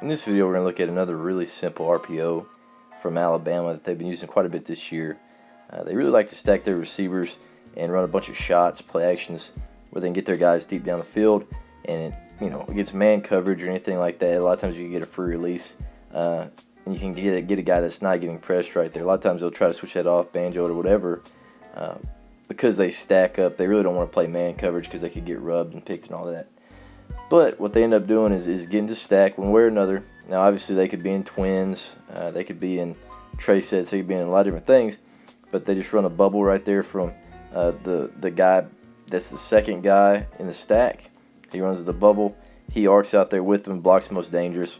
In this video, we're going to look at another really simple RPO from Alabama that they've been using quite a bit this year. They really like to stack their receivers and run a bunch of shots, play actions, where they can get their guys deep down the field, and it gets man coverage or anything like that. A lot of times you can get a free release, and you can get a guy that's not getting pressed right there. A lot of times they'll try to switch that off, banjo it or whatever, because they stack up. They really don't want to play man coverage because they could get rubbed and picked and all that. But what they end up doing is getting to stack one way or another. Now, obviously, they could be in twins, they could be in tray sets, they could be in a lot of different things, but they just run a bubble right there from the guy that's the second guy in the stack. He runs the bubble. He arcs out there with them, blocks most dangerous.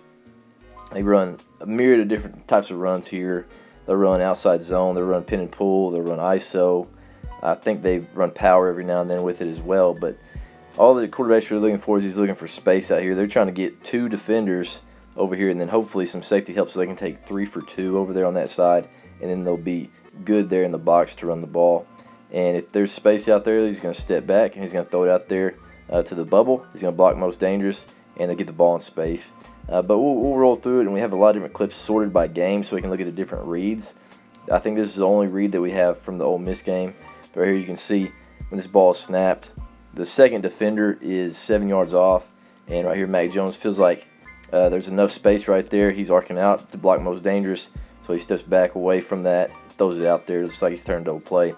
They run a myriad of different types of runs here. They'll run outside zone, they'll run pin and pull, they'll run ISO. I think they run power every now and then with it as well, but all the quarterback's really looking for is he's looking for space out here. They're trying to get two defenders over here and then hopefully some safety help so they can take 3 for 2 over there on that side, and then they'll be good there in the box to run the ball. And if there's space out there, he's going to step back and he's going to throw it out there to the bubble. He's going to block most dangerous, and they get the ball in space. But we'll roll through it, and we have a lot of different clips sorted by game so we can look at the different reads. I think this is the only read that we have from the Ole Miss game. But right here you can see when this ball is snapped, the second defender is 7 yards off, and right here Mac Jones feels like there's enough space right there. He's arcing out to block most dangerous, so he steps back away from that, throws it out there. It looks like he's turned double play.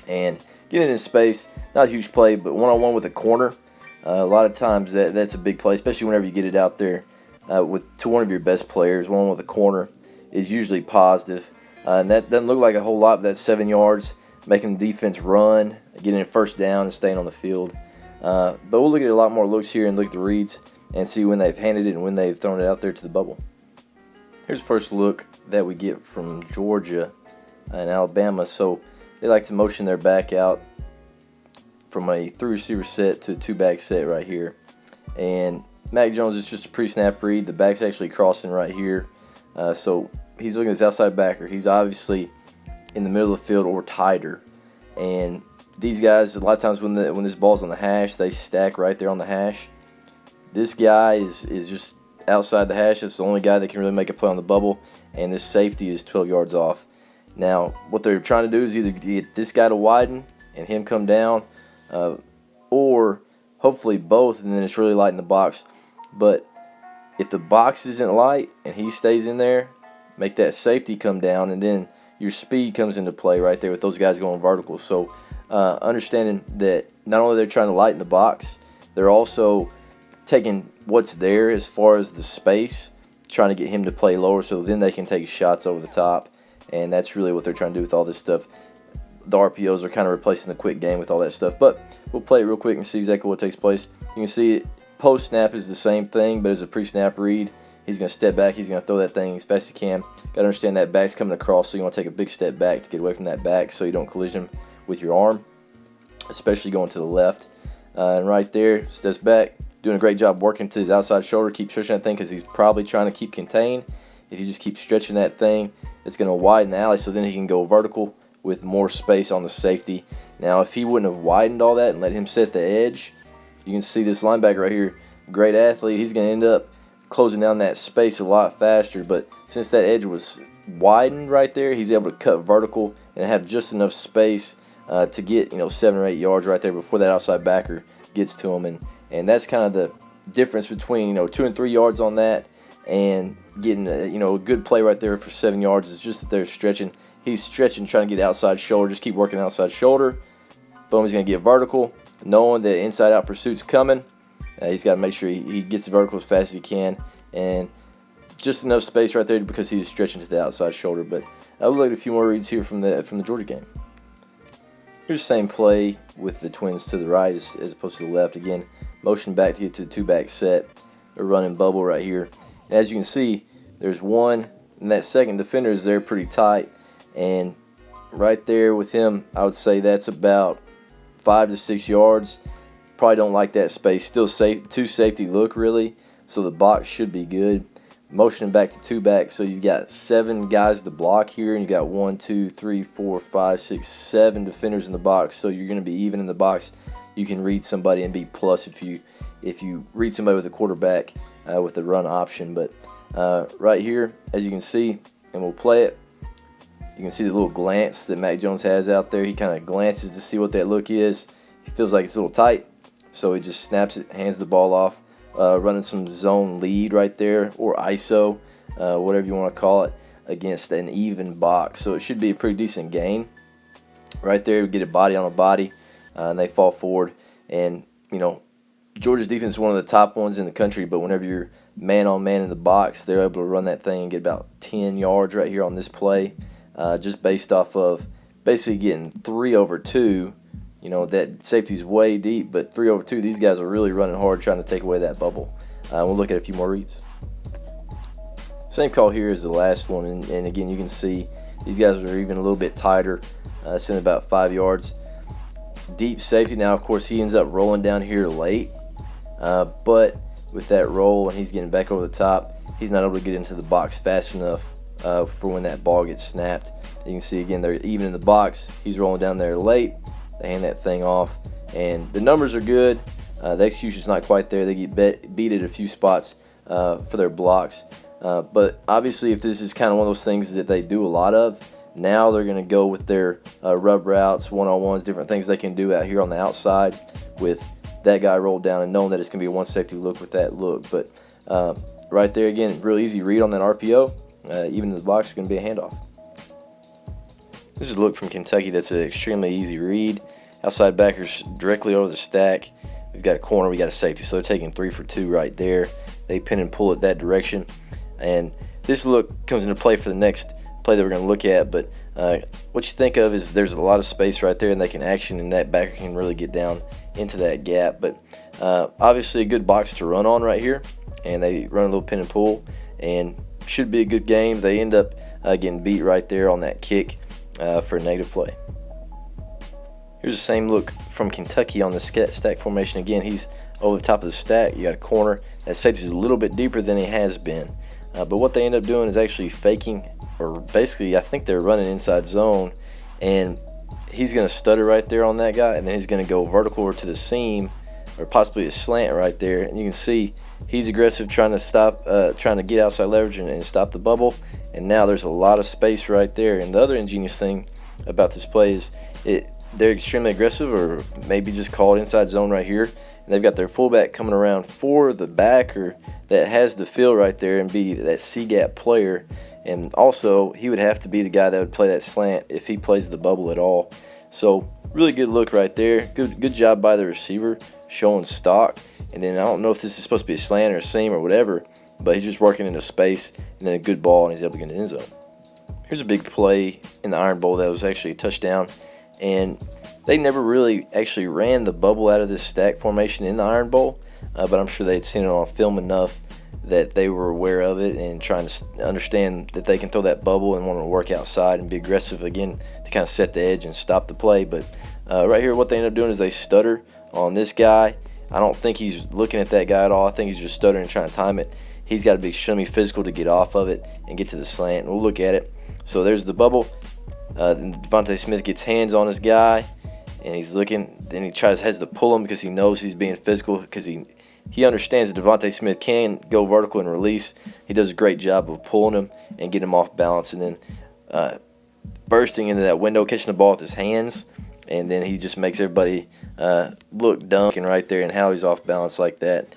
And getting in space, not a huge play, but one-on-one with a corner, a lot of times that's a big play, especially whenever you get it out there to one of your best players. One-on-one with a corner is usually positive, and that doesn't look like a whole lot, but that's 7 yards, making the defense run, getting a first down, and staying on the field. But we'll look at a lot more looks here and look at the reads and see when they've handed it and when they've thrown it out there to the bubble. Here's the first look that we get from Georgia and Alabama. So they like to motion their back out from a 3 receiver set to a 2-back set right here. And Mac Jones is just a pre-snap read. The back's actually crossing right here. So he's looking at this outside backer. He's obviously in the middle of the field or tighter. And these guys, a lot of times when this ball's on the hash, they stack right there on the hash. This guy is just outside the hash. It's the only guy that can really make a play on the bubble, and this safety is 12 yards off. Now, what they're trying to do is either get this guy to widen and him come down, or hopefully both, and then it's really light in the box. But if the box isn't light and he stays in there, make that safety come down, and then your speed comes into play right there with those guys going vertical. So understanding that not only they're trying to lighten the box, they're also taking what's there as far as the space, trying to get him to play lower so then they can take shots over the top. And that's really what they're trying to do with all this stuff. The RPOs are kind of replacing the quick game with all that stuff. But we'll play it real quick and see exactly what takes place. You can see post-snap is the same thing, but as a pre-snap read, he's going to step back. He's going to throw that thing as fast as he can. Got to understand that back's coming across, so you want to take a big step back to get away from that back so you don't collision with your arm, especially going to the left. And right there, steps back, doing a great job working to his outside shoulder. Keep stretching that thing because he's probably trying to keep contained. If you just keep stretching that thing, it's going to widen the alley so then he can go vertical with more space on the safety. Now, if he wouldn't have widened all that and let him set the edge, you can see this linebacker right here, great athlete. He's going to end up closing down that space a lot faster, but since that edge was widened right there, he's able to cut vertical and have just enough space to get 7 or 8 yards right there before that outside backer gets to him. And that's kind of the difference between 2 and 3 yards on that and getting a good play right there for 7 yards. Is just that they're stretching. He's stretching, trying to get outside shoulder. Just keep working outside shoulder. Boom, he's going to get vertical, knowing that inside out pursuit's coming. He's got to make sure he gets vertical as fast as he can, and just enough space right there because he was stretching to the outside shoulder. But I'll look at a few more reads here from the Georgia game. Here's the same play with the twins to the right as opposed to the left. Again, motion back to get to the 2-back set. They're running bubble right here. And as you can see, there's one, and that second defender is there pretty tight. And right there with him, I would say that's about 5 to 6 yards. Probably don't like that space. Still safe, 2 safety look really, so the box should be good. Motioning back to 2-back, so you've got 7 guys to block here, and you got 1, 2, 3, 4, 5, 6, 7 defenders in the box. So you're going to be even in the box. You can read somebody and be plus if you if you read somebody with a quarterback with the run option. But right here, as you can see, and we'll play it, you can see the little glance that Mac Jones has out there. He kind of glances to see what that look is. He feels like it's a little tight, so he just snaps it, hands the ball off, running some zone lead right there, or ISO, whatever you want to call it, against an even box. So it should be a pretty decent gain. Right there, we get a body on a body, and they fall forward. And, you know, Georgia's defense is one of the top ones in the country, but whenever you're man-on-man in the box, they're able to run that thing and get about 10 yards right here on this play, just based off of basically getting 3 over 2. You know, that safety's way deep, but 3 over 2, these guys are really running hard trying to take away that bubble. We'll look at a few more reads. Same call here as the last one, and again, you can see these guys are even a little bit tighter, sitting about 5 yards. Deep safety. Now, of course, he ends up rolling down here late, but with that roll and he's getting back over the top, he's not able to get into the box fast enough for when that ball gets snapped. You can see, again, they're even in the box. He's rolling down there late. They hand that thing off, and the numbers are good. The execution's not quite there. They get beat at a few spots for their blocks. But obviously, if this is kind of one of those things that they do a lot of, now they're going to go with their rub routes, one-on-ones, different things they can do out here on the outside with that guy rolled down and knowing that it's going to be a one safety look with that look. But right there, again, real easy read on that RPO. Even in the box, is going to be a handoff. This is a look from Kentucky that's an extremely easy read. Outside backers directly over the stack. We've got a corner, we got a safety, so they're taking 3 for 2 right there. They pin and pull it that direction. And this look comes into play for the next play that we're going to look at. But what you think of is there's a lot of space right there, and they can action, and that backer can really get down into that gap. But obviously a good box to run on right here. And they run a little pin and pull, and should be a good game. They end up getting beat right there on that kick for a negative play. Here's the same look from Kentucky on the stack formation. Again, he's over the top of the stack. You got a corner. That safety is a little bit deeper than he has been. But what they end up doing is actually faking, or basically I think they're running inside zone, and he's going to stutter right there on that guy, and then he's going to go vertical or to the seam, or possibly a slant right there. And you can see he's aggressive, trying to stop, trying to get outside leverage and stop the bubble. And now there's a lot of space right there. And the other ingenious thing about this play is they're extremely aggressive, or maybe just call it inside zone right here. And they've got their fullback coming around for the backer that has the feel right there and be that C-gap player. And also, he would have to be the guy that would play that slant if he plays the bubble at all. So, really good look right there. Good job by the receiver showing stock. And then I don't know if this is supposed to be a slant or a seam or whatever, but he's just working into space, and then a good ball, and he's able to get in the end zone. Here's a big play in the Iron Bowl that was actually a touchdown, and they never really actually ran the bubble out of this stack formation in the Iron Bowl, but I'm sure they'd seen it on film enough that they were aware of it and trying to understand that they can throw that bubble and want to work outside and be aggressive again to kind of set the edge and stop the play. But right here, what they end up doing is they stutter on this guy. I don't think he's looking at that guy at all. I think he's just stuttering and trying to time it. He's got to be shimmy physical to get off of it and get to the slant. And we'll look at it. So there's the bubble. Devontae Smith gets hands on his guy, and he's looking. Then he has to pull him because he knows he's being physical, because he understands that Devontae Smith can go vertical and release. He does a great job of pulling him and getting him off balance, and then bursting into that window, catching the ball with his hands. And then he just makes everybody look dumb right there, and how he's off balance like that.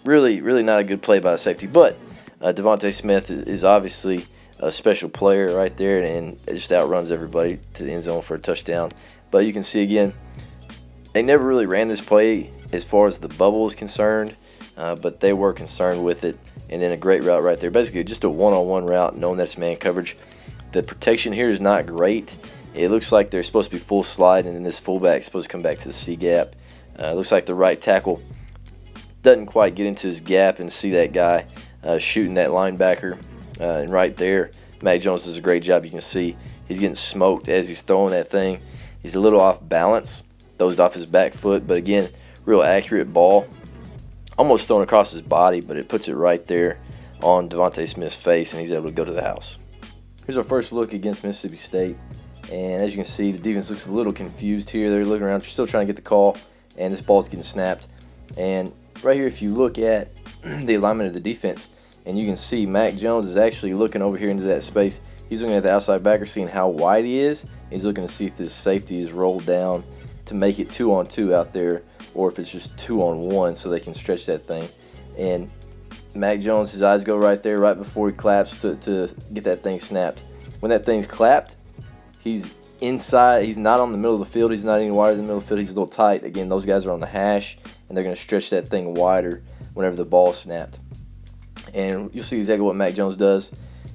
Really, really not a good play by the safety. But Devontae Smith is obviously a special player right there, and it just outruns everybody to the end zone for a touchdown. But you can see again, they never really ran this play as far as the bubble is concerned, but they were concerned with it. And then a great route right there. Basically just a one-on-one route, knowing that's man coverage. The protection here is not great. It looks like they're supposed to be full slide, and then this fullback is supposed to come back to the C gap. Looks like the right tackle doesn't quite get into his gap and see that guy shooting that linebacker. And right there, Mac Jones does a great job. You can see he's getting smoked as he's throwing that thing. He's a little off balance, dozed off his back foot, but again, real accurate ball. Almost thrown across his body, but it puts it right there on Devontae Smith's face, and he's able to go to the house. Here's our first look against Mississippi State. And as you can see, the defense looks a little confused here. They're looking around, still trying to get the call, and this ball's getting snapped. And right here, if you look at the alignment of the defense, and you can see Mac Jones is actually looking over here into that space. He's looking at the outside backer, seeing how wide he is. He's looking to see if this safety is rolled down to make it 2-on-2 out there, or if it's just 2-on-1 so they can stretch that thing. And Mac Jones, his eyes go right there right before he claps to get that thing snapped. When that thing's clapped, he's inside. He's not on the middle of the field. He's not any wider than the middle of the field. He's a little tight. Again, those guys are on the hash, and they're going to stretch that thing wider whenever the ball's snapped. And you'll see exactly what Mac Jones does.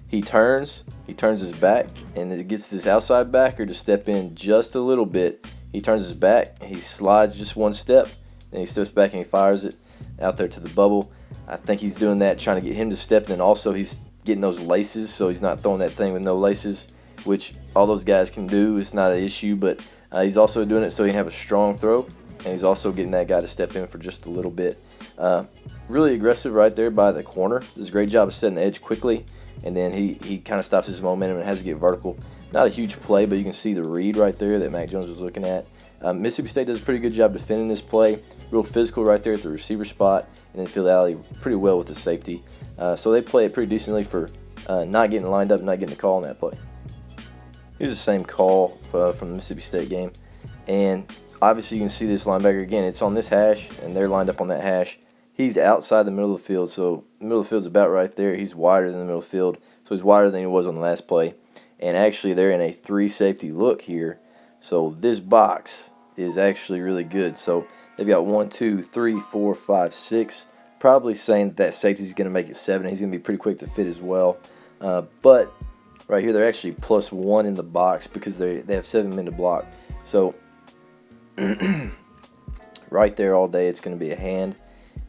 He turns his back, and it gets this outside backer to step in just a little bit. He turns his back, he slides just one step, then he steps back and he fires it out there to the bubble. I think he's doing that, trying to get him to step, and then also he's getting those laces, so he's not throwing that thing with no laces, which all those guys can do. It's not an issue, but he's also doing it so he can have a strong throw, and he's also getting that guy to step in for just a little bit. Really aggressive right there by the corner. Does a great job of setting the edge quickly, and then he kind of stops his momentum and has to get vertical. Not a huge play, but you can see the read right there that Mac Jones was looking at. Mississippi State does a pretty good job defending this play. Real physical right there at the receiver spot, and then Phil Alley pretty well with the safety. So they play it pretty decently for not getting lined up and not getting the call on that play. Here's the same call from the Mississippi State game. And obviously you can see this linebacker again. It's on this hash, and they're lined up on that hash. He's outside the middle of the field, so the middle of the field's about right there. He's wider than the middle of the field, so he's wider than he was on the last play. And actually they're in a 3-safety look here, so this box is actually really good. So they've got 1, 2, 3, 4, 5, 6. Probably saying that safety's going to make it 7. He's going to be pretty quick to fit as well. But right here they're actually +1 in the box because they have 7 men to block. So right there all day it's going to be a hand,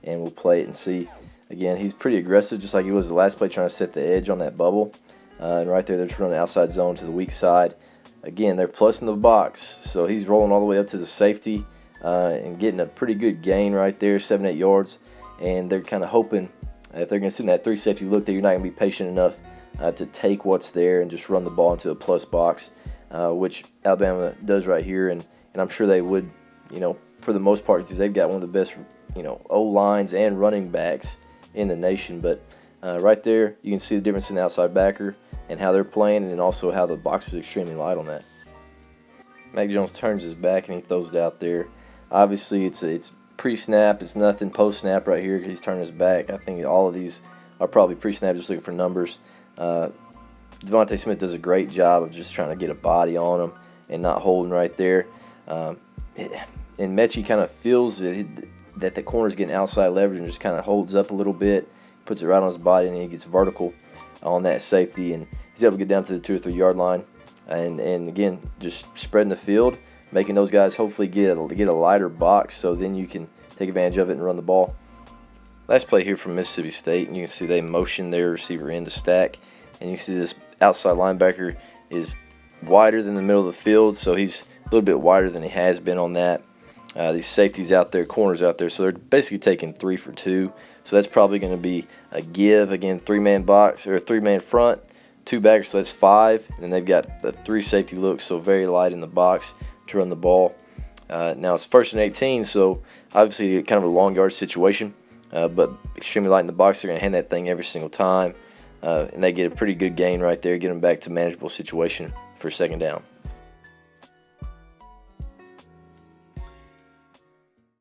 and we'll play it and see. Again, he's pretty aggressive just like he was the last play, trying to set the edge on that bubble. And right there they're just running outside zone to the weak side. Again, they're plus in the box, so he's rolling all the way up to the safety and getting a pretty good gain right there, 7-8 yards. And they're kind of hoping if they're going to sit in that 3-safety look that you're not going to be patient enough to take what's there and just run the ball into a plus box, which Alabama does right here. And I'm sure they would, for the most part, because they've got one of the best, O-lines and running backs in the nation. But right there, you can see the difference in the outside backer and how they're playing, and then also how the box was extremely light on that. Mac Jones turns his back and he throws it out there. Obviously, it's pre-snap. It's nothing post-snap right here because he's turning his back. I think all of these are probably pre-snap, just looking for numbers. Devontae Smith does a great job of just trying to get a body on him and not holding right there. And Mechie kind of feels that the corner's getting outside leverage and just kind of holds up a little bit, puts it right on his body, and then he gets vertical on that safety, and he's able to get down to the 2 or 3 yard line, and again just spreading the field, making those guys hopefully get a lighter box, so then you can take advantage of it and run the ball. Last play here from Mississippi State, and you can see they motion their receiver in to stack, and you see this outside linebacker is wider than the middle of the field, so he's a little bit wider than he has been on that. These safeties out there, corners out there, so they're basically taking 3 for 2. So that's probably going to be a give. Again, 3-man box or 3-man front, 2 backers, so that's 5. And then they've got the 3 safety looks, so very light in the box to run the ball. Now it's 1st and 18, so obviously kind of a long yard situation, but extremely light in the box. They're going to hand that thing every single time, and they get a pretty good gain right there, get them back to manageable situation for 2nd down.